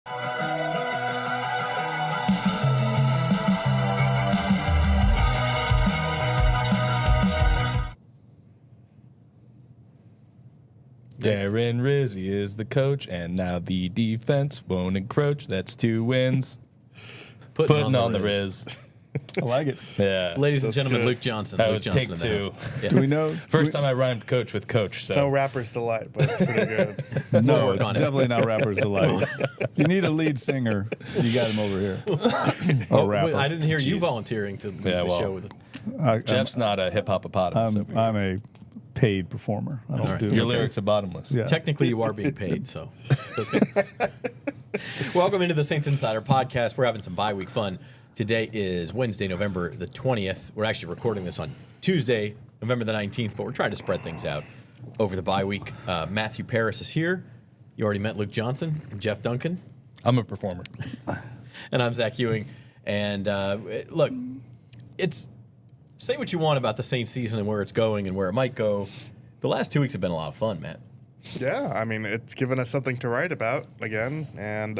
Darren Rizzi is the coach, and now the defense won't encroach. That's 2 wins. Putting on the Rizz. I like it. Yeah. Ladies and gentlemen, Luke Johnson. That Luke was Johnson take in the 2. house. Yeah. Do we know? First time I rhymed coach with coach. So. No rapper's delight, but it's pretty good. No, work it's on it. definitely not rapper's delight. If you need a lead singer, you got him over here. Or rapper. Wait, I didn't hear you volunteering to lead the show with it. Jeff's not a hip-hop-opotamus. I'm a paid performer. I don't do Your lyrics are bottomless. Yeah. Technically, you are being paid, so it's okay. Welcome into the Saints Insider Podcast. We're having some bye week fun. Today is Wednesday, November the 20th. We're actually recording this on Tuesday, November the 19th, but we're trying to spread things out over the bye week. Matthew Paris is here. You already met Luke Johnson and Jeff Duncan. I'm a performer. And I'm Zach Ewing. And look, it's say what you want about the Saints season and where it's going and where it might go. The last 2 weeks have been a lot of fun, Matt. Yeah, I mean, it's given us something to write about again, and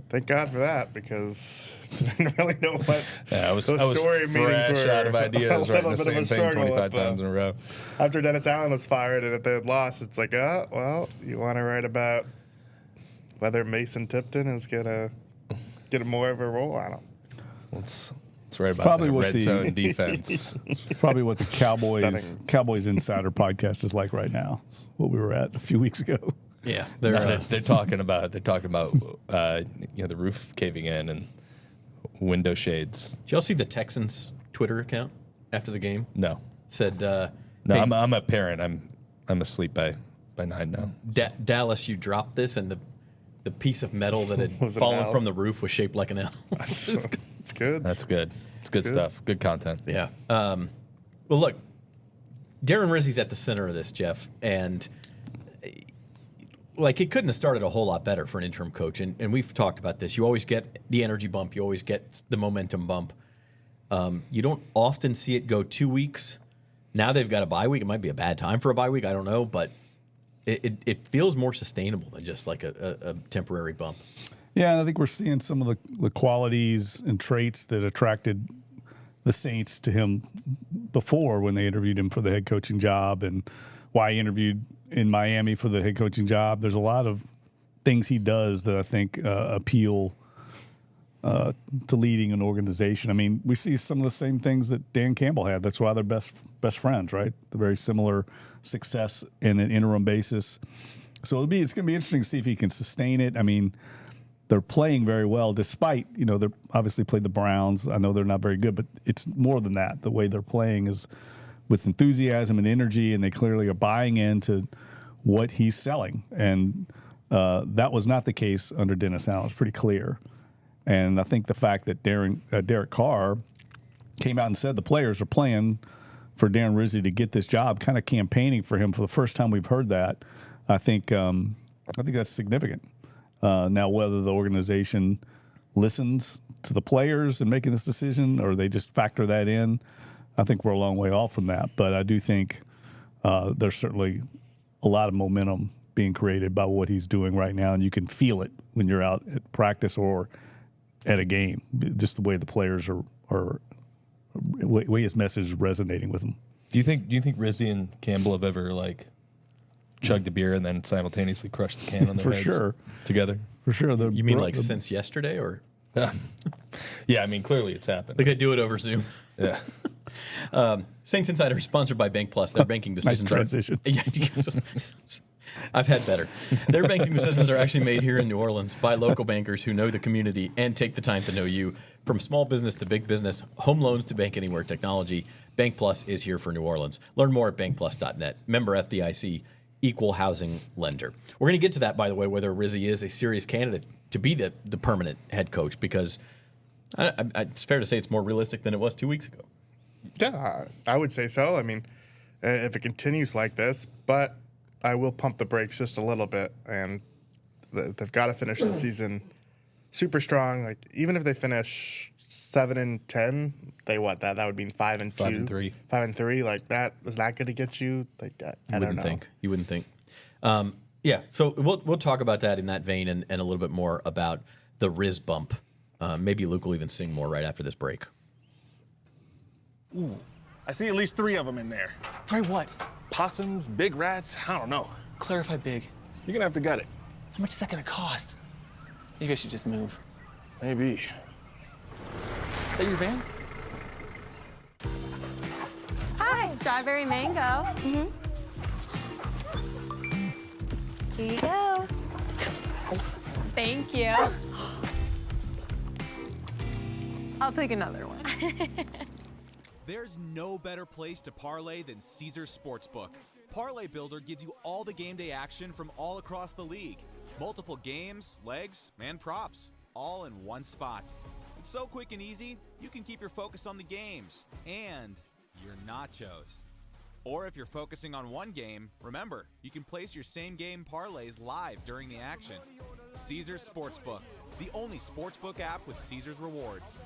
thank God for that, because I didn't really know what those story meetings were. Out of ideas, writing the bit of same a thing struggle 25 times in a row. After Dennis Allen was fired and if they had lost, it's like, well, you want to write about whether Mason Tipton is going to get more of a role? I don't know. Let's write about probably the what red the- zone defense. Probably what the Stunning. Cowboys Insider podcast is like right now. It's what we were at a few weeks ago. Yeah, They're talking about the roof caving in and window shades. Did y'all see the Texans Twitter account after the game? No, Said, no, hey, I'm a parent. I'm asleep by 9 now. Dallas, you dropped this, and the piece of metal that had Was it an fallen L? from the roof was shaped like an L. It's good. That's good. It's good stuff. Good content. Yeah. Well, look, Darren Rizzi's at the center of this, Jeff, and like it couldn't have started a whole lot better for an interim coach. And we've talked about this. You always get the energy bump. You always get the momentum bump. You don't often see it go 2 weeks. Now they've got a bye week. It might be a bad time for a bye week. I don't know, but it feels more sustainable than just like a temporary bump. Yeah, and I think we're seeing some of the qualities and traits that attracted the Saints to him before when they interviewed him for the head coaching job and why he interviewed in Miami for the head coaching job. There's a lot of things he does that I think appeal to leading an organization. I mean, we see some of the same things that Dan Campbell had. That's why they're best friends, right? The very similar success in an interim basis. So it's going to be interesting to see if he can sustain it. I mean, they're playing very well despite, they're obviously played the Browns. I know they're not very good, but it's more than that. The way they're playing is with enthusiasm and energy, and they clearly are buying into what he's selling. And that was not the case under Dennis Allen. It's pretty clear. And I think the fact that Derek Carr came out and said the players are playing for Darren Rizzi to get this job, kind of campaigning for him for the first time we've heard that, I think that's significant. Now, whether the organization listens to the players in making this decision or they just factor that in, I think we're a long way off from that. But I do think there's certainly a lot of momentum being created by what he's doing right now, and you can feel it when you're out at practice or at a game, just the way the players are way his message is resonating with them. Do you think Rizzi and Campbell have ever chugged a beer and then simultaneously crushed the can on their For heads sure. together? For sure. You mean since yesterday, or Yeah, I mean clearly it's happened. like they do it over Zoom? Yeah. Saints Insider is sponsored by Bank Plus. Their banking decisions Nice transition. I've had better. Their banking decisions are actually made here in New Orleans by local bankers who know the community and take the time to know you. From small business to big business, home loans to bank anywhere technology, Bank Plus is here for New Orleans. Learn more at bankplus.net. Member FDIC, equal housing lender. We're going to get to that, by the way, whether Rizzi is a serious candidate to be the permanent head coach, because it's fair to say it's more realistic than it was 2 weeks ago. Yeah, I would say so. I mean, if it continues like this, but I will pump the brakes just a little bit, and they've got to finish the season super strong. Like, even if they finish 7-10, that would mean 5-2, 5-3. Like, that was that going to get you? Like, I don't know. You wouldn't think. Yeah, so we'll talk about that in that vein and a little bit more about the Rizz bump. Maybe Luke will even sing more right after this break. Ooh, I see at least 3 of them in there. 3 what? Possums, big rats, I don't know. Clarify big. You're gonna have to gut it. How much is that gonna cost? You guys should just move. Maybe. Is that your van? Hi, strawberry mango. Mm-hmm. Here you go. Thank you. I'll take another one. There's no better place to parlay than Caesars Sportsbook. Parlay Builder gives you all the game day action from all across the league. Multiple games, legs, and props, all in one spot. It's so quick and easy, you can keep your focus on the games and your nachos. Or if you're focusing on one game, remember, you can place your same game parlays live during the action. Caesars Sportsbook, the only sportsbook app with Caesars rewards.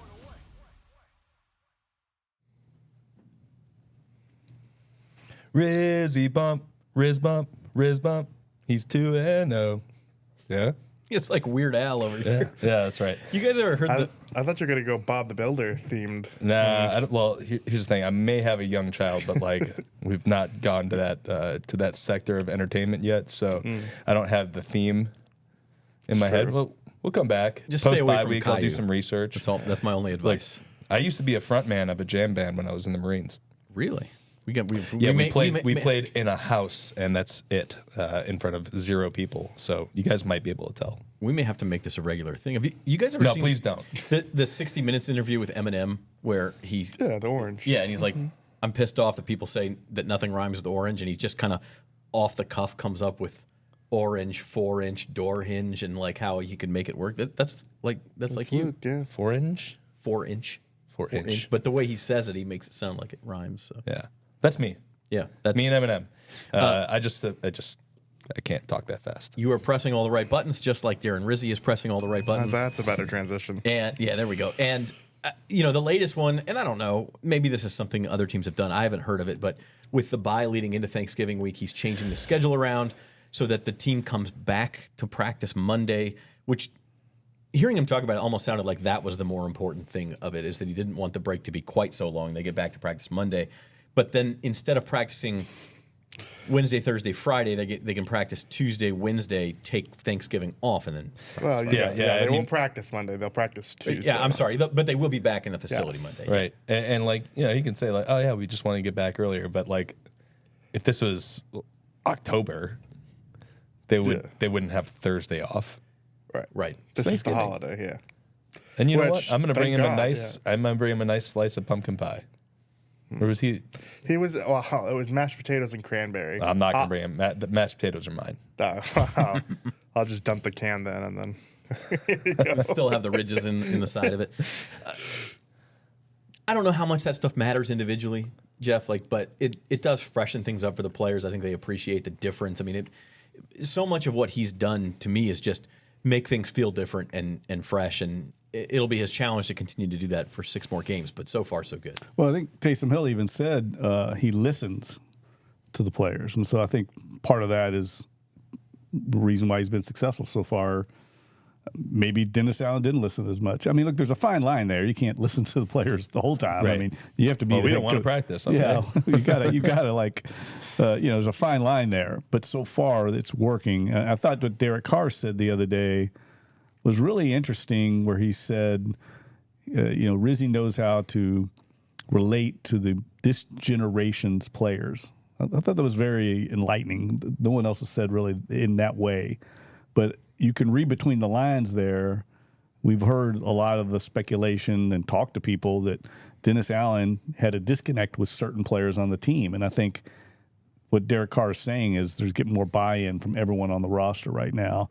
Rizzy bump, Rizz bump, Rizz bump. He's 2-0. Yeah? It's like Weird Al over here. Yeah, that's right. You guys ever heard I thought you were going to go Bob the Builder themed. Nah, I don't, well, here's the thing. I may have a young child, but like we've not gone to that sector of entertainment yet, so I don't have the theme in my head. We'll come back. Just stay away Post-bye from week, I'll do Caillou. some research. That's my only advice. I used to be a front man of a jam band when I was in the Marines. Really? We played in a house, and that's it, in front of 0 people. So you guys might be able to tell. We may have to make this a regular thing. Have you guys ever No, seen please don't. the 60 Minutes interview with Eminem where he Yeah, the orange. and he's like, I'm pissed off that people say that nothing rhymes with orange, and he just kind of off the cuff comes up with orange 4-inch door hinge and like how he can make it work. That's like you. Luke, yeah. 4-inch? 4-inch. 4-inch. But the way he says it, he makes it sound like it rhymes. So Yeah, that's me. yeah, that's Me and Eminem. I can't talk that fast. You are pressing all the right buttons, just like Darren Rizzi is pressing all the right buttons. That's a better transition. And yeah, there we go. And the latest one, and I don't know, maybe this is something other teams have done. I haven't heard of it, but with the bye leading into Thanksgiving week, he's changing the schedule around so that the team comes back to practice Monday, which hearing him talk about it almost sounded like that was the more important thing of it, is that he didn't want the break to be quite so long. They get back to practice Monday. But then instead of practicing Wednesday, Thursday, Friday, they can practice Tuesday, Wednesday, take Thanksgiving off, and then Well, they won't practice Monday. They'll practice Tuesday. yeah, I'm sorry, but they will be back in the facility Monday. Right. And like, he can say like, oh yeah, we just want to get back earlier. But like, if this was October, they wouldn't have Thursday off. Right. This is the Thanksgiving. holiday, yeah. And you know Which, what? I'm gonna bring him thank God, I'm gonna bring him a nice slice of pumpkin pie. Or was he? He was, it was mashed potatoes and cranberry. I'm not gonna bring him. The mashed potatoes are mine. I'll just dump the can then, and then Still have the ridges in the side of it. I don't know how much that stuff matters individually, Jeff. But it does freshen things up for the players. I think they appreciate the difference. I mean, so much of what he's done to me is just make things feel different and fresh, and it'll be his challenge to continue to do that for 6 more games. But so far, so good. Well, I think Taysom Hill even said he listens to the players, and so I think part of that is the reason why he's been successful so far. Maybe Dennis Allen didn't listen as much. I mean, look, there's a fine line there. You can't listen to the players the whole time. Right. I mean, you have to be. Well, we don't want to practice. Okay. Yeah, you gotta like, there's a fine line there. But so far, it's working. I thought what Derek Carr said the other day was really interesting, where he said, Rizzi knows how to relate to this generation's players. I thought that was very enlightening. No one else has said really in that way, but you can read between the lines there. We've heard a lot of the speculation and talked to people that Dennis Allen had a disconnect with certain players on the team. And I think what Derek Carr is saying is there's getting more buy-in from everyone on the roster right now.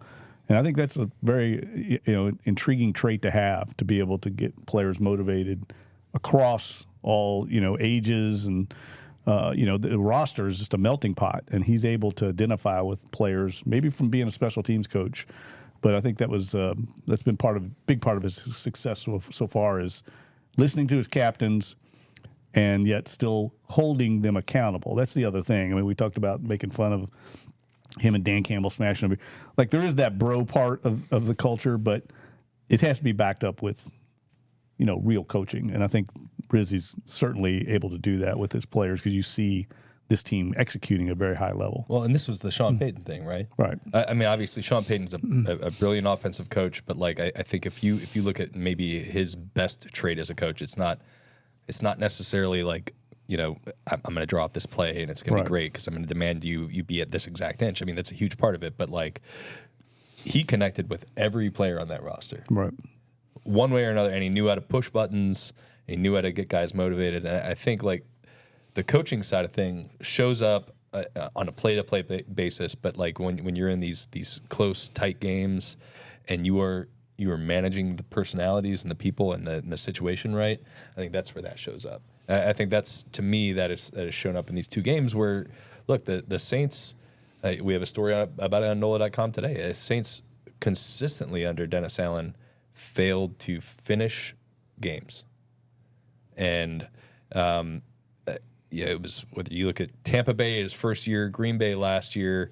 And I think that's a very intriguing trait to have, to be able to get players motivated across all ages, and the roster is just a melting pot, and he's able to identify with players, maybe from being a special teams coach. But I think that's been big part of his success so far, is listening to his captains and yet still holding them accountable. That's the other thing. I mean, we talked about making fun of him and Dan Campbell smashing them. Like there is that bro part of the culture, but it has to be backed up with, real coaching. And I think Rizzi's certainly able to do that with his players because you see this team executing at a very high level. Well, and this was the Sean Payton thing, right? Right. I mean, obviously, Sean Payton's a brilliant offensive coach, but like I think if you look at maybe his best trait as a coach, it's not necessarily like, I'm going to draw up this play and it's going to be great because I'm going to demand you be at this exact inch. I mean, that's a huge part of it, but like he connected with every player on that roster. Right. One way or another, and he knew how to push buttons, and he knew how to get guys motivated. And I think like the coaching side of thing shows up on a play-to-play basis, but like when you're in these close, tight games, and you are managing the personalities and the people and the situation right, I think that's where that shows up. I think that's, to me, that has shown up in these two games where, look, the Saints, we have a story about it on NOLA.com today. Saints consistently under Dennis Allen failed to finish games. And, it was, whether you look at Tampa Bay his first year, Green Bay last year,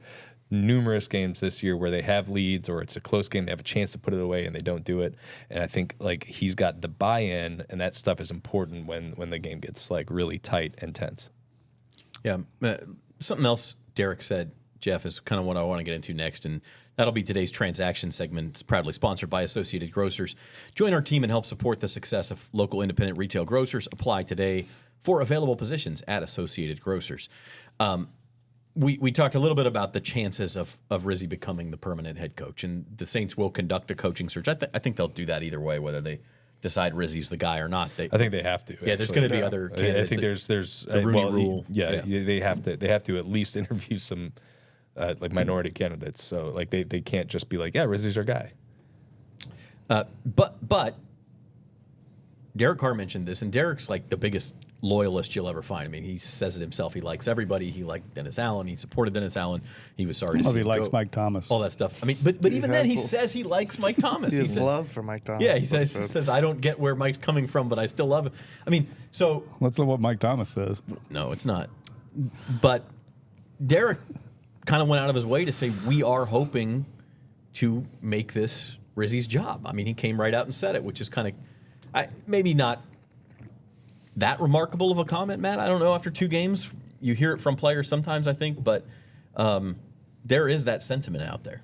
numerous games this year where they have leads or it's a close game, they have a chance to put it away and they don't do it. And I think like he's got the buy-in, and that stuff is important when the game gets like really tight and tense. Yeah. Something else Derek said, Jeff, is kind of what I want to get into next, and that'll be today's transaction segment. It's proudly sponsored by Associated Grocers. Join our team and help support the success of local independent retail grocers. Apply today for available positions at Associated Grocers. We talked a little bit about the chances of Rizzi becoming the permanent head coach, and the Saints will conduct a coaching search. I think they'll do that either way, whether they decide Rizzi's the guy or not. I think they have to. Yeah, there's going to be other candidates. I think there's the Rooney rule. Yeah, they have to at least interview some like minority candidates. So like they can't just be like, yeah, Rizzi's our guy. But Derek Carr mentioned this, and Derek's like the biggest loyalist you'll ever find. I mean, he says it himself. He likes everybody. He liked Dennis Allen. He supported Dennis Allen. He was sorry to see him he likes go. Mike Thomas. All that stuff. I mean, but even then, he says he likes Mike Thomas. He has love for Mike Thomas. Yeah, he says I don't get where Mike's coming from, but I still love him. I mean, so let's look what Mike Thomas says. No, it's not. But Derek kind of went out of his way to say we are hoping to make this Rizzi's job. I mean, he came right out and said it, which is kind of maybe not that remarkable of a comment, Matt. I don't know. After two games, you hear it from players sometimes, I think, but there is that sentiment out there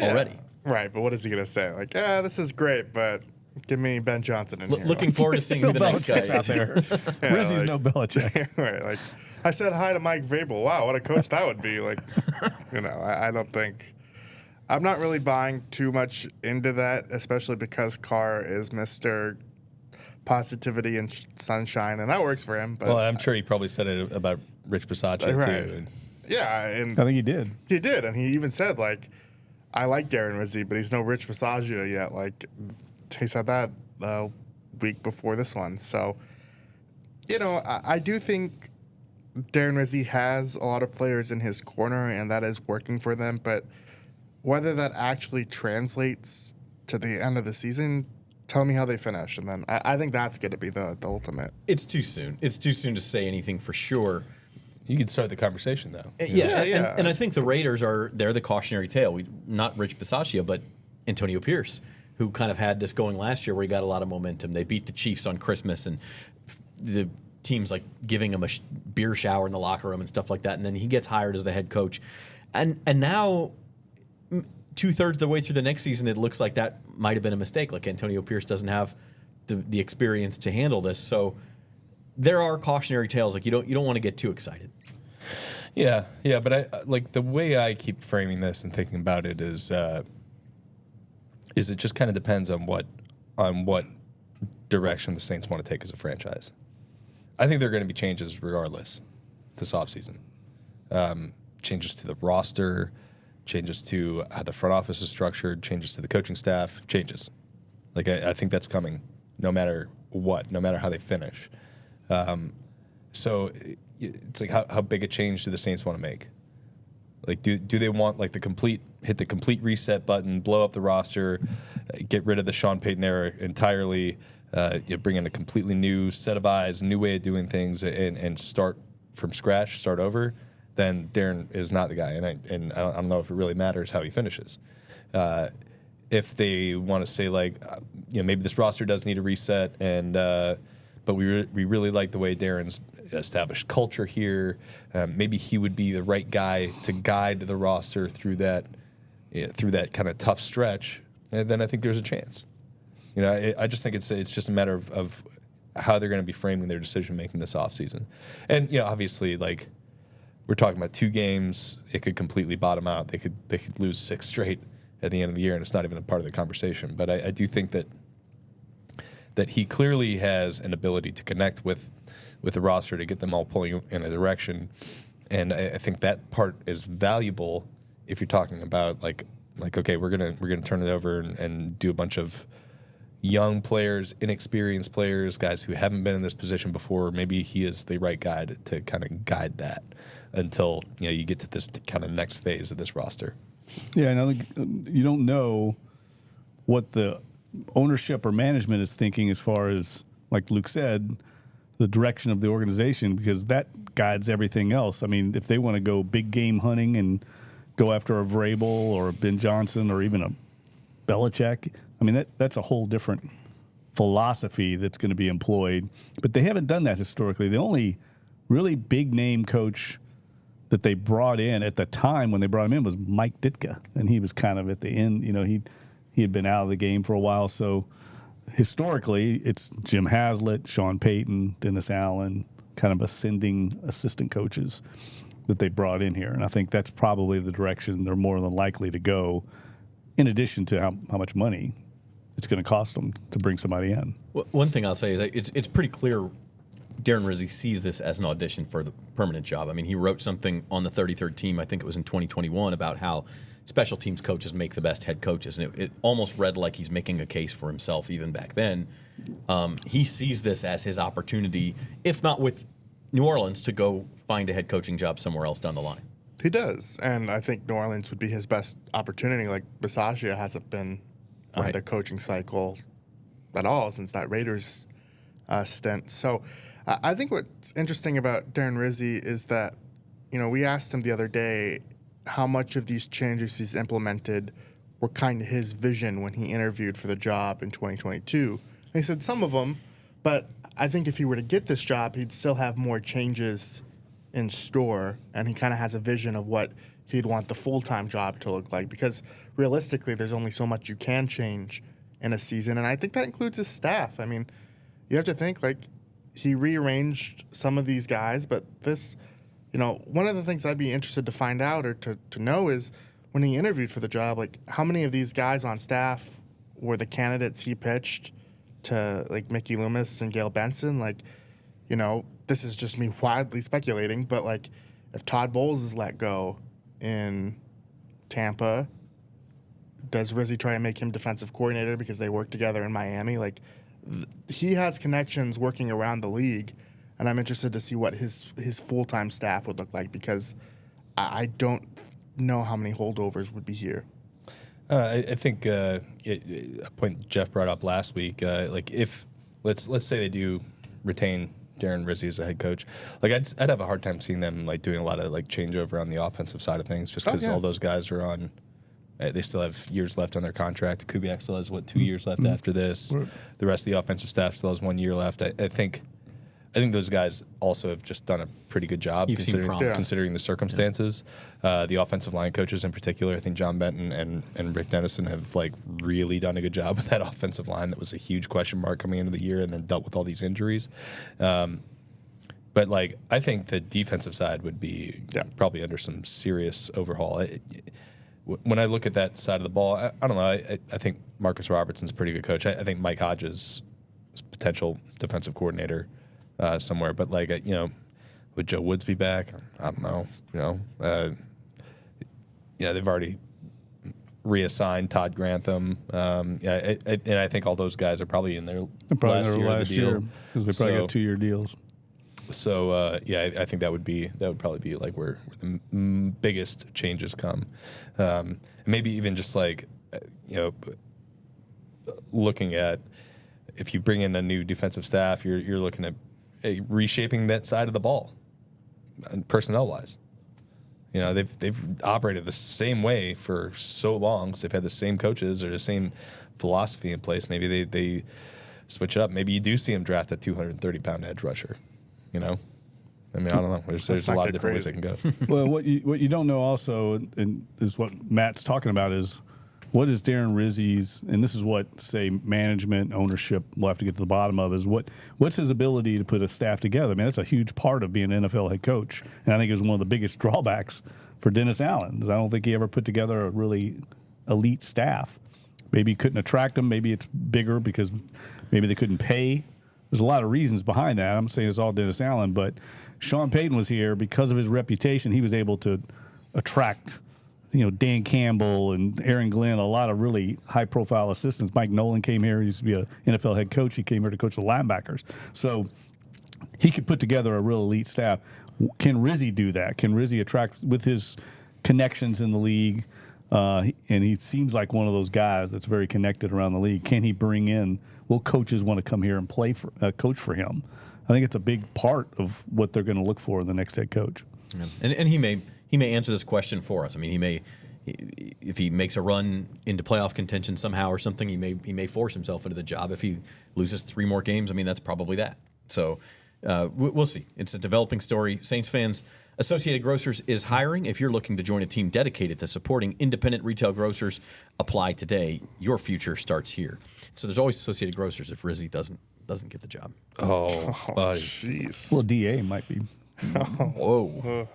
already. Right, but what is he going to say? Like, this is great, but give me Ben Johnson in here. Looking forward to seeing who the next guy is out there. Rizzi's no Belichick. Right, like I said hi to Mike Vrabel. Wow, what a coach that would be. Like, I don't think. I'm not really buying too much into that, especially because Carr is Mr. Positivity and sunshine, and that works for him. But well, I'm sure he probably said it about Rich Bisaccia right. too. Yeah, and I think he did. He did, and he even said like, "I like Darren Rizzi, but he's no Rich Bisaccia yet." Like, he said that week before this one. So, I do think Darren Rizzi has a lot of players in his corner, and that is working for them. But whether that actually translates to the end of the season, tell me how they finish, and then I think that's going to be the ultimate. It's too soon. It's too soon to say anything for sure. You could start the conversation, though. Yeah. And I think the Raiders they're the cautionary tale. Not Rich Bisaccia, but Antonio Pierce, who kind of had this going last year where he got a lot of momentum. They beat the Chiefs on Christmas, and the team's like giving him a beer shower in the locker room and stuff like that, and then he gets hired as the head coach. And now, 2/3 of the way through the next season, it looks like that might have been a mistake. Like Antonio Pierce doesn't have the experience to handle this. So there are cautionary tales. Like you don't want to get too excited. Yeah, but I like the way I keep framing this and thinking about it is it just kind of depends on what direction the Saints want to take as a franchise. I think there are going to be changes regardless this offseason. Changes to the roster, changes to how the front office is structured, changes to the coaching staff, changes. Like I think that's coming no matter what, no matter how they finish. So it's like how big a change do the Saints want to make? Like do they want like hit the complete reset button, blow up the roster, get rid of the Sean Payton era entirely, bring in a completely new set of eyes, new way of doing things, and start from scratch, start over? then Darren is not the guy. And I don't know if it really matters how he finishes. If they want to say like, maybe this roster does need a reset, and but we really like the way Darren's established culture here. Maybe he would be the right guy to guide the roster through that kind of tough stretch. And then I think there's a chance. I just think it's just a matter of how they're going to be framing their decision making this offseason. And obviously, like, we're talking about 2 games, it could completely bottom out. They could lose 6 straight at the end of the year, and it's not even a part of the conversation. But I do think that he clearly has an ability to connect with the roster to get them all pulling in a direction, and I think that part is valuable if you're talking about like okay, we're gonna turn it over and do a bunch of young players, inexperienced players, guys who haven't been in this position before. Maybe he is the right guy to kind of guide that until you get to this kind of next phase of this roster. Yeah, and I think you don't know what the ownership or management is thinking as far as, like Luke said, the direction of the organization, because that guides everything else. I mean, if they want to go big game hunting and go after a Vrabel or a Ben Johnson or even a Belichick, I mean, that's a whole different philosophy that's going to be employed. But they haven't done that historically. The only really big name coach that they brought in at the time when they brought him in was Mike Ditka, and he was kind of at the end. He had been out of the game for a while. So historically, it's Jim Haslett, Sean Payton, Dennis Allen, kind of ascending assistant coaches that they brought in here. And I think that's probably the direction they're more than likely to go, in addition to how much money it's going to cost them to bring somebody in. Well, one thing I'll say is it's pretty clear Darren Rizzi sees this as an audition for the permanent job. I mean, he wrote something on the 33rd team, I think it was in 2021, about how special teams coaches make the best head coaches. And it almost read like he's making a case for himself even back then. He sees this as his opportunity, if not with New Orleans, to go find a head coaching job somewhere else down the line. He does, and I think New Orleans would be his best opportunity. Like, Bisaccia hasn't been on the coaching cycle at all since that Raiders stint. So I think what's interesting about Darren Rizzi is that, we asked him the other day how much of these changes he's implemented were kind of his vision when he interviewed for the job in 2022. And he said some of them, but I think if he were to get this job, he'd still have more changes in store, and he kind of has a vision of what he'd want the full-time job to look like, because realistically there's only so much you can change in a season, and I think that includes his staff. I mean, you have to think, like, he rearranged some of these guys, but this, one of the things I'd be interested to find out or to know is when he interviewed for the job, like, how many of these guys on staff were the candidates he pitched to, like, Mickey Loomis and Gail Benson? Like, this is just me wildly speculating, but, like, if Todd Bowles is let go in Tampa, does Rizzi try and make him defensive coordinator because they work together in Miami? Like, he has connections working around the league, and I'm interested to see what his full-time staff would look like, because I don't know how many holdovers would be here. I think a point Jeff brought up last week, like, if let's say they do retain Darren Rizzi as a head coach, like, I'd have a hard time seeing them, like, doing a lot of, like, changeover on the offensive side of things, just because all those guys are on. They still have years left on their contract. Kubiak still has 2 years left after this. The rest of the offensive staff still has 1 year left. I think those guys also have just done a pretty good job considering the circumstances. The offensive line coaches in particular, I think John Benton and Rick Dennison have, like, really done a good job with that offensive line. That was a huge question mark coming into the year, and then dealt with all these injuries. But, like, I think the defensive side would be probably under some serious overhaul. When I look at that side of the ball, I don't know. I think Marcus Robertson's a pretty good coach. I think Mike Hodges is a potential defensive coordinator somewhere. But, like, would Joe Woods be back? I don't know. They've already reassigned Todd Grantham. And I think all those guys are probably in their last year of the deal, because they probably got 2-year deals. So I think that would probably be like where the biggest changes come. Maybe even just, like, looking at, if you bring in a new defensive staff, you're looking at reshaping that side of the ball, personnel wise. You know, they've operated the same way for so long. So they've had the same coaches or the same philosophy in place. Maybe they switch it up. Maybe you do see him draft a 230-pound edge rusher. You know, I mean, I don't know. There's a lot of different ways they can go. Well, what you don't know also, and is what Matt's talking about, is what is Darren Rizzi's, and this is what, say, management, ownership will have to get to the bottom of, is what's his ability to put a staff together. I mean, that's a huge part of being an NFL head coach, and I think it was one of the biggest drawbacks for Dennis Allen, is I don't think he ever put together a really elite staff. Maybe he couldn't attract them. Maybe it's bigger because maybe they couldn't pay. There's a lot of reasons behind that. I'm saying it's all Dennis Allen, but Sean Payton was here because of his reputation. He was able to attract, Dan Campbell and Aaron Glenn, a lot of really high-profile assistants. Mike Nolan came here. He used to be an NFL head coach. He came here to coach the linebackers. So he could put together a real elite staff. Can Rizzi do that? Can Rizzi attract with his connections in the league? And he seems like one of those guys that's very connected around the league. Can he bring in? Will coaches want to come here and play for coach for him? I think it's a big part of what they're going to look for in the next head coach. Yeah. And he may answer this question for us. I mean, if he makes a run into playoff contention somehow or something, he may force himself into the job. If he loses 3 more games, I mean, that's probably that. So we'll see. It's a developing story. Saints fans, Associated Grocers is hiring. If you're looking to join a team dedicated to supporting independent retail grocers, apply today. Your future starts here. So there's always Associated Grocers if Rizzi doesn't get the job. Oh, jeez. Well, DA might be. Whoa.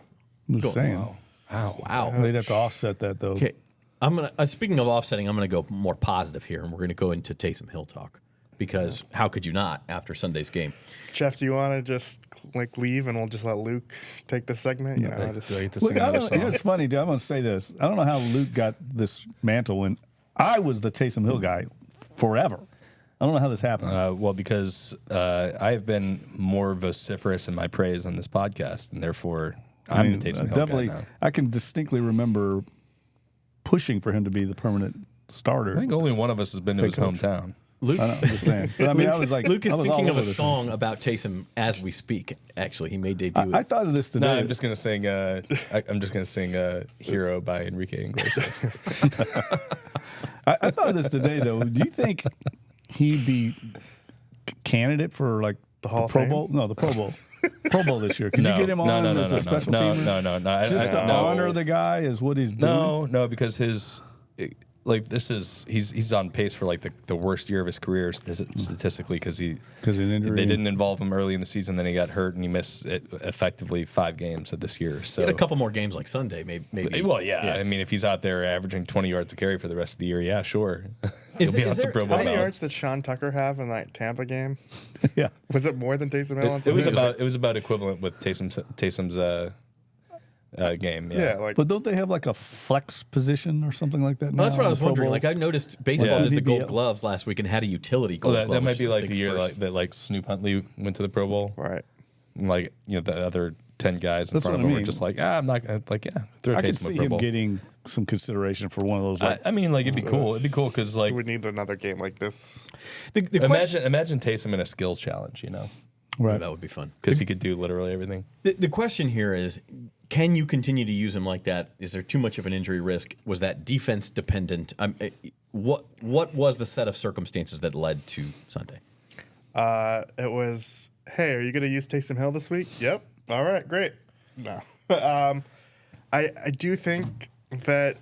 I'm just saying. Wow. They'd have to offset that, though. Okay. I'm gonna. Speaking of offsetting, I'm gonna go more positive here, and we're gonna go into Taysom Hill talk because how could you not after Sunday's game? Jeff, do you want to just leave and we'll just let Luke take the segment? do I get to Look, sing another song? it's funny, dude. I'm going to say this. I don't know how Luke got this mantle when I was the Taysom Hill guy forever. I don't know how this happened. Well, because I have been more vociferous in my praise on this podcast, and therefore I'm the Taysom Hill definitely, guy now. I can distinctly remember pushing for him to be the permanent starter. I think only one of us has been to his hometown. Luke, I'm just saying. But I mean, I was like, Luke is I was thinking all of a over this song about Taysom as we speak. Actually, he may debut. I thought of this today. No, I'm just gonna sing. I'm just gonna sing "Hero" by Enrique Iglesias. I thought of this today, though. Do you think he'd be candidate for like The Hall of Pro Fame? Bowl? No, the Pro Bowl. Pro Bowl this year. Can you get him on as a special teamer? No. Just to honor the guy is what he's doing. No, because he's on pace for like the worst year of his career statistically because of an injury. They didn't involve him early in the season, then he got hurt and he missed effectively 5 games of this year. So he had a couple more games like Sunday, maybe. Well, yeah. I mean, if he's out there averaging 20 yards a carry for the rest of the year, yeah, sure. He'll be on some Pro Bowl How many ballots. yards did Sean Tucker have in that Tampa game? Yeah. Was it more than Taysom Hill? It was about equivalent with Taysom's game. Yeah. But don't they have like a flex position or something like that? Well, that's now what I in was the Pro wondering. Bowl? Like I noticed baseball did the DBL. Gold Gloves last week and had a utility Gold Glove. That might which be is like big the year first. that Snoop Huntley went to the Pro Bowl. Right. And like the other 10 guys in That's front of what I him were mean. just like, I'm not gonna throw I could Taysom see a Pro him Bowl. getting some consideration for one of those. Like, I mean, like it'd be cool. It'd be cool because like We would need another game like this. The question, imagine Taysom in a skills challenge, right. that would be fun. because he could do literally everything. The question here is, can you continue to use him like that? Is there too much of an injury risk? Was that defense dependent? What was the set of circumstances that led to Sunday? It was, hey, are you going to use Taysom Hill this week? Yep. All right, great. No. I do think that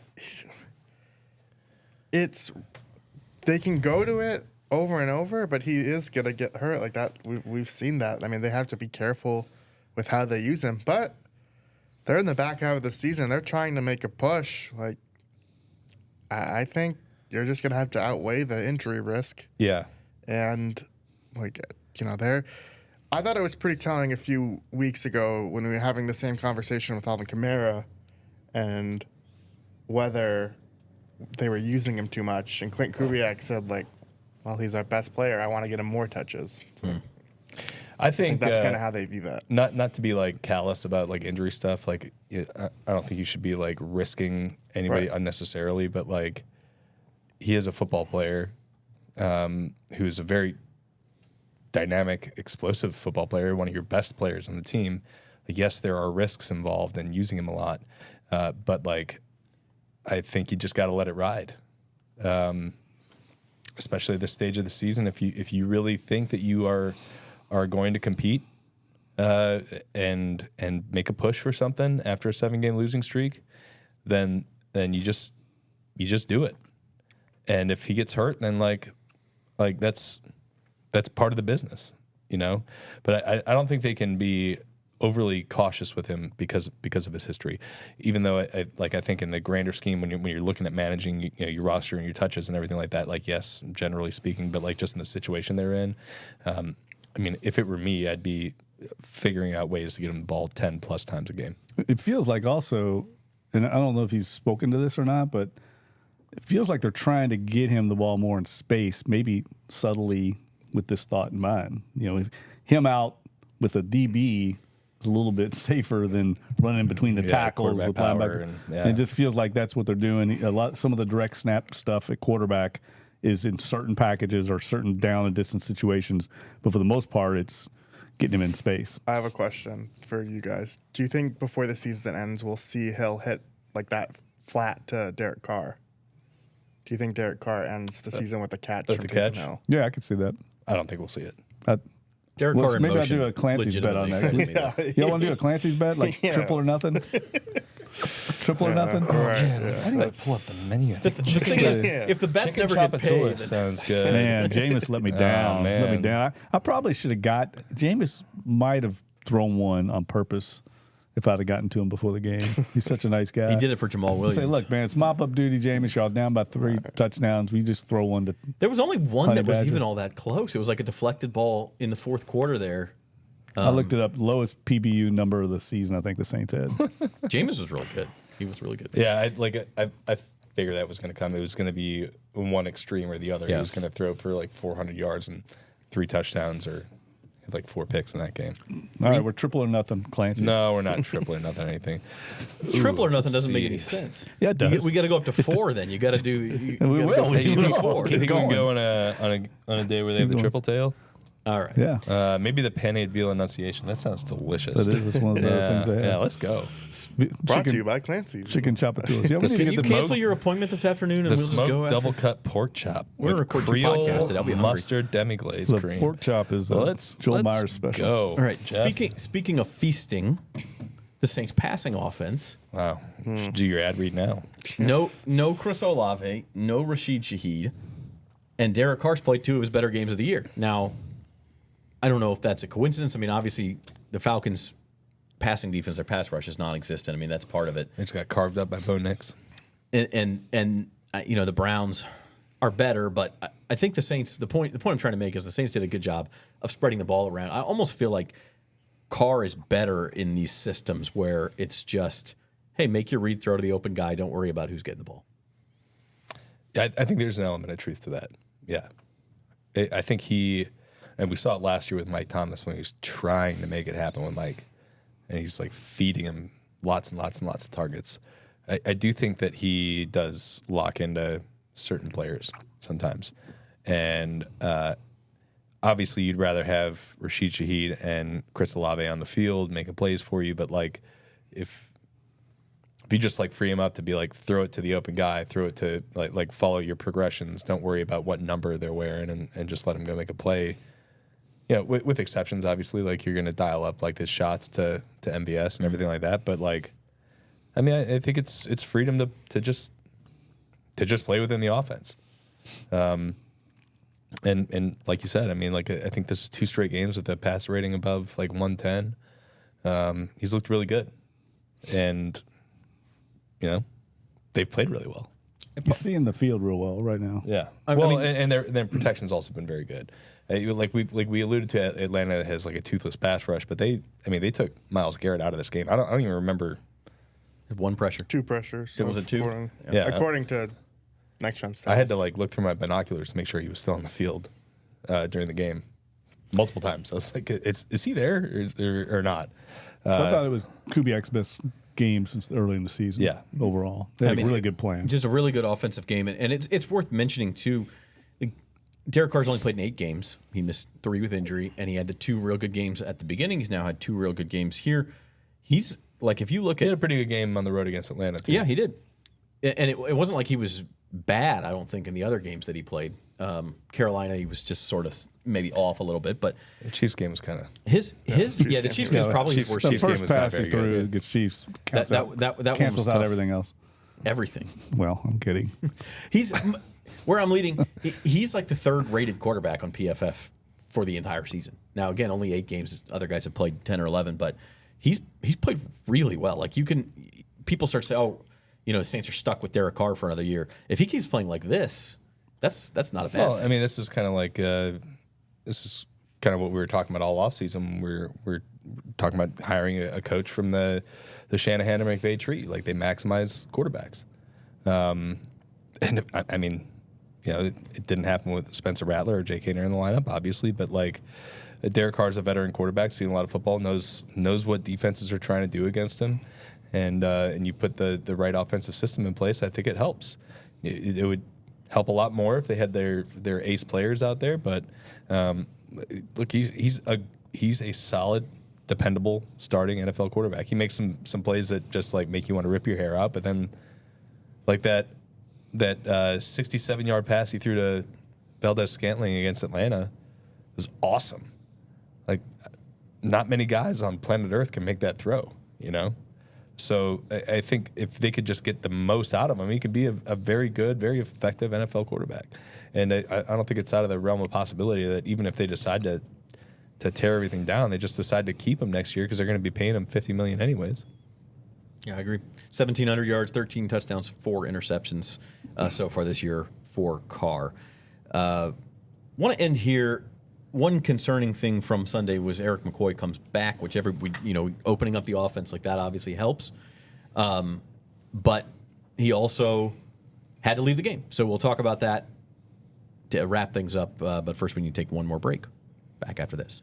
they can go to it over and over, but he is going to get hurt like that. We've seen that. I mean, they have to be careful with how they use him, but they're in the back half of the season. They're trying to make a push. Like, I think you're just going to have to outweigh the injury risk. Yeah. And, I thought it was pretty telling a few weeks ago when we were having the same conversation with Alvin Kamara and whether they were using him too much. And Clint Kubiak said, well, he's our best player. I want to get him more touches. So I think that's kind of how they view that. Not to be like callous about like injury stuff. Like I don't think you should be like risking anybody unnecessarily. But like he is a football player who's a very dynamic, explosive football player, one of your best players on the team. Like, yes, there are risks involved in using him a lot. But like, I think you just got to let it ride, especially at this stage of the season. If you really think that you are going to compete and make a push for something after a 7-game losing streak, then you just do it. And if he gets hurt, then like that's part of the business, you know. But I don't think they can be overly cautious with him because of his history. Even though I think in the grander scheme, when you're looking at managing your roster and your touches and everything like that, like yes, generally speaking, but like just in the situation they're in, I mean, if it were me, I'd be figuring out ways to get him the ball 10 plus times a game. It feels like also, and I don't know if he's spoken to this or not, but it feels like they're trying to get him the ball more in space, maybe subtly with this thought in mind. You know, him out with a DB is a little bit safer than running between the tackles with linebacker. And it just feels like that's what they're doing. Some of the direct snap stuff at quarterback is in certain packages or certain down and distance situations, but for the most part, it's getting him in space. I have a question for you guys. Do you think before the season ends, we'll see Hill hit like that flat to Derek Carr? Do you think Derek Carr ends the season with a catch from Taysom Hill? Yeah, I could see that. I don't think we'll see it. Derek Carr in maybe motion, I'll do a Clancy's bet on that. You don't want to do a Clancy's bet, like triple or nothing? Triple or nothing? Right. I didn't even pull up the menu. The thing is, if the bets never get paid, sounds good. Man, Jameis let me down. man. Let me down. I probably should have got Jameis. Might have thrown one on purpose if I'd have gotten to him before the game. He's such a nice guy. he did it for Jamal Williams. Say, look, man, it's mop up duty, Jameis. Y'all down by 3 touchdowns. We just throw one to. There was only one Honey that was Badger. even all that close. It was like a deflected ball in the fourth quarter there. I looked it up. Lowest PBU number of the season. I think the Saints had. Jameis was really good. He was really good. Yeah, I figured that was going to come. It was going to be one extreme or the other. Yeah. He was going to throw for like 400 yards and 3 touchdowns or like 4 picks in that game. All right, we're triple or nothing, Clancy. No, we're not triple or nothing anything. Triple or nothing doesn't make see. any sense. Yeah, it does. We got to go up to 4 then. You got to do. We will. Hey, you think, 4. you think we can go on a day where they have the triple tail? All right. Yeah, Maybe the panade veal enunciation. That sounds delicious. that is. That's one of the other things they have. Yeah, let's go. Brought to you by Clancy's. Chicken chapatulas. Yeah, we need to Can get you the cancel your appointment this afternoon and The we'll just go smoked after? double cut pork chop We're gonna with record 2 Creole podcasts today. I'll be hungry. mustard demi-glaze The cream. pork chop is Joel Myers special. Go. All right. Jeff. Speaking of feasting, the Saints passing offense. Wow. Should do your ad read now. No Chris Olave, no Rashid Shaheed, and Derek Carr's played 2 of his better games of the year. Now, I don't know if that's a coincidence. I mean, obviously, the Falcons' passing defense, their pass rush is non-existent. I mean, that's part of it. It just got carved up by Bo Nix. And you know, the Browns are better, but I think the Saints. The point I'm trying to make is the Saints did a good job of spreading the ball around. I almost feel like Carr is better in these systems where it's just, hey, make your read throw to the open guy. Don't worry about who's getting the ball. I think there's an element of truth to that. Yeah. I think he, and we saw it last year with Mike Thomas when he was trying to make it happen with Mike, and he's like feeding him lots and lots and lots of targets. I do think that he does lock into certain players sometimes. And obviously you'd rather have Rashid Shaheed and Chris Olave on the field making plays for you, but like if you just like free him up to be like throw it to the open guy, throw it to like follow your progressions, don't worry about what number they're wearing and just let him go make a play. Yeah, with exceptions, obviously, like you're going to dial up like his shots to MVS and everything like that. But like, I mean, I think it's freedom to just play within the offense. And like you said, I mean, like I think this is 2 straight games with a passer rating above like 110. He's looked really good, and you know, they've played really well. You're seeing the field real well right now. Yeah. I Well, mean- and their protection's also been very good. Like we alluded to, Atlanta has like a toothless pass rush, but they took Myles Garrett out of this game. I don't even remember. 1 pressure. 2 pressures. Was it 2? According to Next Gen stats. I had to like look through my binoculars to make sure he was still on the field during the game multiple times. I was like, is he there or not? I thought it was Kubiak's best game since early in the season. Yeah. Overall, they had a really good plan. Just a really good offensive game, and it's worth mentioning too. Derek Carr's only played in 8 games. He missed 3 with injury, and he had the 2 real good games at the beginning. He's now had 2 real good games here. He's like if you look He at had a pretty good game on the road against Atlanta, too. Yeah, he did. And it wasn't like he was bad, I don't think, in the other games that he played. Carolina, he was just sort of maybe off a little bit, but The Chiefs game was kind of... the Chiefs game is probably his worst The game. first was not pass he very good, threw yeah. against Chiefs counts That out, one was cancels out tough. everything else. Everything. Well, I'm kidding. He's where I'm leading. He's like the third-rated quarterback on PFF for the entire season. Now, again, only 8 games. Other guys have played 10 or 11, but he's played really well. Like people start to say, oh, the Saints are stuck with Derek Carr for another year. If he keeps playing like this, that's not a bad. Well, I mean, this is kind of like what we were talking about all offseason. We're talking about hiring a coach from the Shanahan or McVay tree. Like, they maximize quarterbacks. And I mean, it didn't happen with Spencer Rattler or Jake Haener in the lineup, obviously, but like Derek Carr's a veteran quarterback, seen a lot of football, knows what defenses are trying to do against him, and you put the right offensive system in place. I think it helps. It would help a lot more if they had their ace players out there, but look, he's a solid, dependable starting NFL quarterback. He makes some plays that just like make you want to rip your hair out, but then like that 67-yard pass he threw to Valdez-Scantling against Atlanta was awesome. Like, not many guys on planet Earth can make that throw, So I think if they could just get the most out of him, he could be a very good, very effective NFL quarterback. And I don't think it's out of the realm of possibility that even if they decide to tear everything down, they just decide to keep him next year because they're going to be paying him $50 million anyways. Yeah, I agree. 1,700 yards, 13 touchdowns, 4 interceptions so far this year for Carr. Want to end here. One concerning thing from Sunday was Erik McCoy comes back, which opening up the offense like that obviously helps. But he also had to leave the game. So we'll talk about that to wrap things up. But first we need to take one more break. Back after this.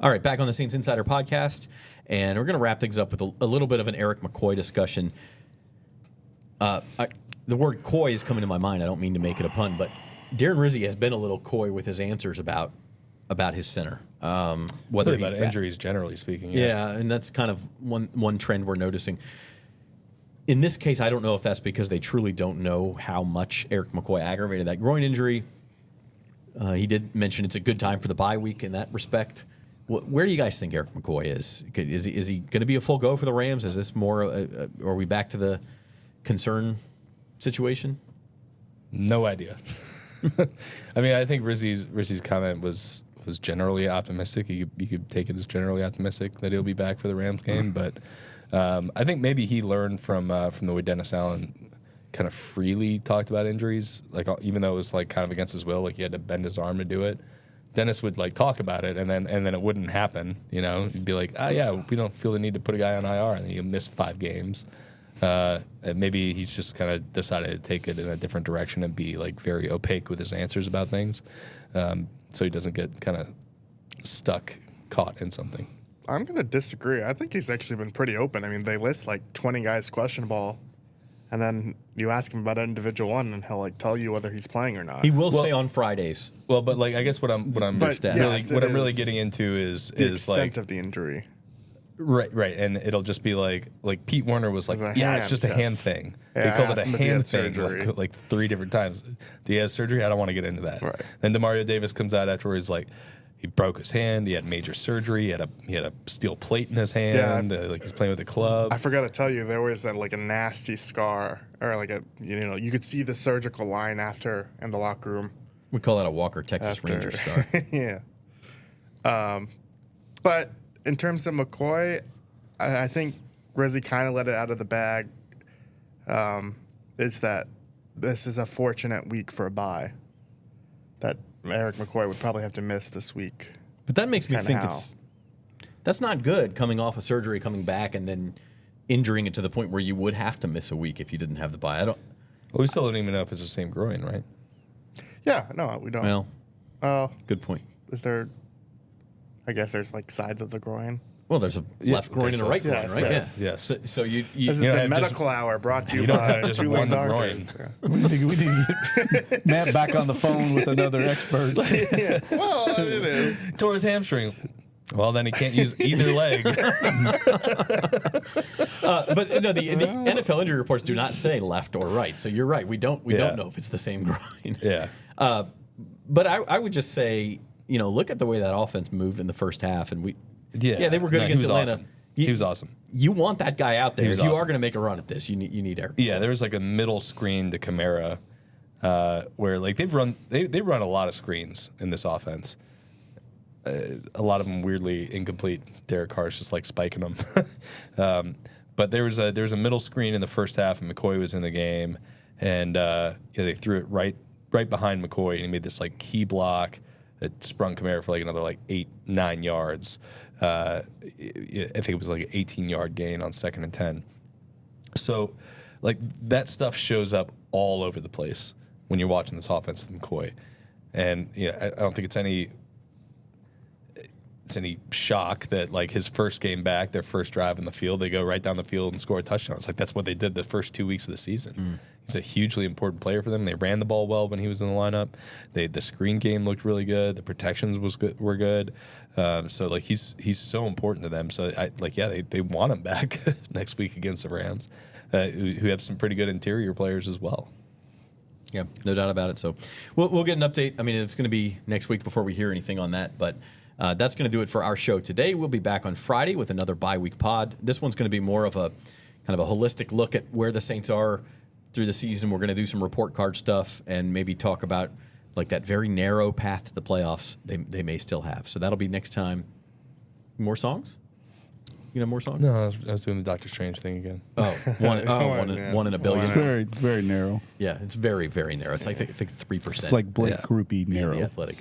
All right, back on the Saints Insider podcast, and we're going to wrap things up with a little bit of an Erik McCoy discussion. The word coy is coming to my mind. I don't mean to make it a pun, but Darren Rizzi has been a little coy with his answers about his center. Whether about injuries, generally speaking. Yeah, and that's kind of one trend we're noticing. In this case, I don't know if that's because they truly don't know how much Erik McCoy aggravated that groin injury. He did mention it's a good time for the bye week in that respect. Where do you guys think Erik McCoy is? Is he going to be a full go for the Rams? Is this more? Are we back to the concern situation? No idea. I mean, I think Rizzi's comment was generally optimistic. You could take it as generally optimistic that he'll be back for the Rams game. But I think maybe he learned from the way Dennis Allen kind of freely talked about injuries. Like, even though it was like kind of against his will, like he had to bend his arm to do it. Dennis would like talk about it, and then it wouldn't happen. He'd be like, yeah, we don't feel the need to put a guy on IR, and then he'll miss 5 games. And maybe he's just kind of decided to take it in a different direction and be like very opaque with his answers about things, so he doesn't get kind of caught in something. I'm going to disagree. I think he's actually been pretty open. I mean, they list like 20 guys questionable, and then you ask him about an individual one, and he'll like tell you whether he's playing or not. He will say on Fridays. Well, but like I guess what I'm really getting into is the extent like of the injury. Right, and it'll just be like Pete Werner was like, it's just a hand thing. Yeah, they called it asked a him if he had hand thing surgery. like 3 different times. Do you have surgery? I don't want to get into that. Right. Then DeMario Davis comes out afterwards like he broke his hand. He had major surgery. He had a steel plate in his hand. Like he's playing with a club. I forgot to tell you, there was like a nasty scar, or like you could see the surgical line after in the locker room. We call that a Walker Texas Ranger scar. Yeah. But in terms of McCoy, I think Rizzi kind of let it out of the bag. Is that this is a fortunate week for a bye that Erik McCoy would probably have to miss this week. But that makes me think That's not good coming off of surgery, coming back, and then injuring it to the point where you would have to miss a week if you didn't have the bye. Well, we still don't even know if it's the same groin, right? Yeah, no, we don't. Well, good point. Is there? I guess there's like sides of the groin. Well, there's a left groin and a right groin, right? Yeah. Yes. So you This is the medical hour brought to you don't by have just Julian one Doctors. groin. We need to get Matt back on the phone with another expert. Well, it is. Tore his hamstring. Well, then he can't use either leg. But no, the NFL injury reports do not say left or right. So you're right. We don't know if it's the same groin. Yeah. But I would just say, look at the way that offense moved in the first half, and they were good against Atlanta. Awesome. He was awesome. You want that guy out there. If you awesome. are going to make a run at this, you need Erik. Yeah, there was like a middle screen to Kamara, where like they run a lot of screens in this offense. A lot of them weirdly incomplete. Derek Carr's just like spiking them. But there was a middle screen in the first half, and McCoy was in the game, and they threw it right behind McCoy, and he made this like key block that sprung Kamara for like another like 8-9 yards. I think it was like an 18-yard gain on 2nd and 10. So, like that stuff shows up all over the place when you're watching this offense with McCoy, and I don't think it's any shock that like his first game back, their first drive in the field, they go right down the field and score a touchdown. It's like that's what they did the first 2 weeks of the season. He's a hugely important player for them. They ran the ball well when he was in the lineup. The screen game looked really good. The protections were good. So like he's so important to them. So they want him back next week against the Rams, who have some pretty good interior players as well. Yeah, no doubt about it. So we'll get an update. I mean, it's going to be next week before we hear anything on that, but. That's going to do it for our show today. We'll be back on Friday with another bye-week pod. This one's going to be more of a kind of a holistic look at where the Saints are through the season. We're going to do some report card stuff and maybe talk about like that very narrow path to the playoffs they may still have. So that'll be next time. More songs? You know more songs? No, I was doing the Doctor Strange thing again. One in a billion. It's very, very narrow. Yeah, it's very, very narrow. It's like I think 3%. It's like Blake Groupie narrow. The Athletic.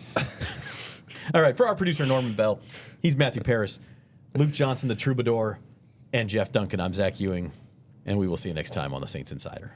All right, for our producer, Norman Bell, he's Matthew Paris, Luke Johnson, the Troubadour, and Jeff Duncan. I'm Zach Ewing, and we will see you next time on the Saints Insider.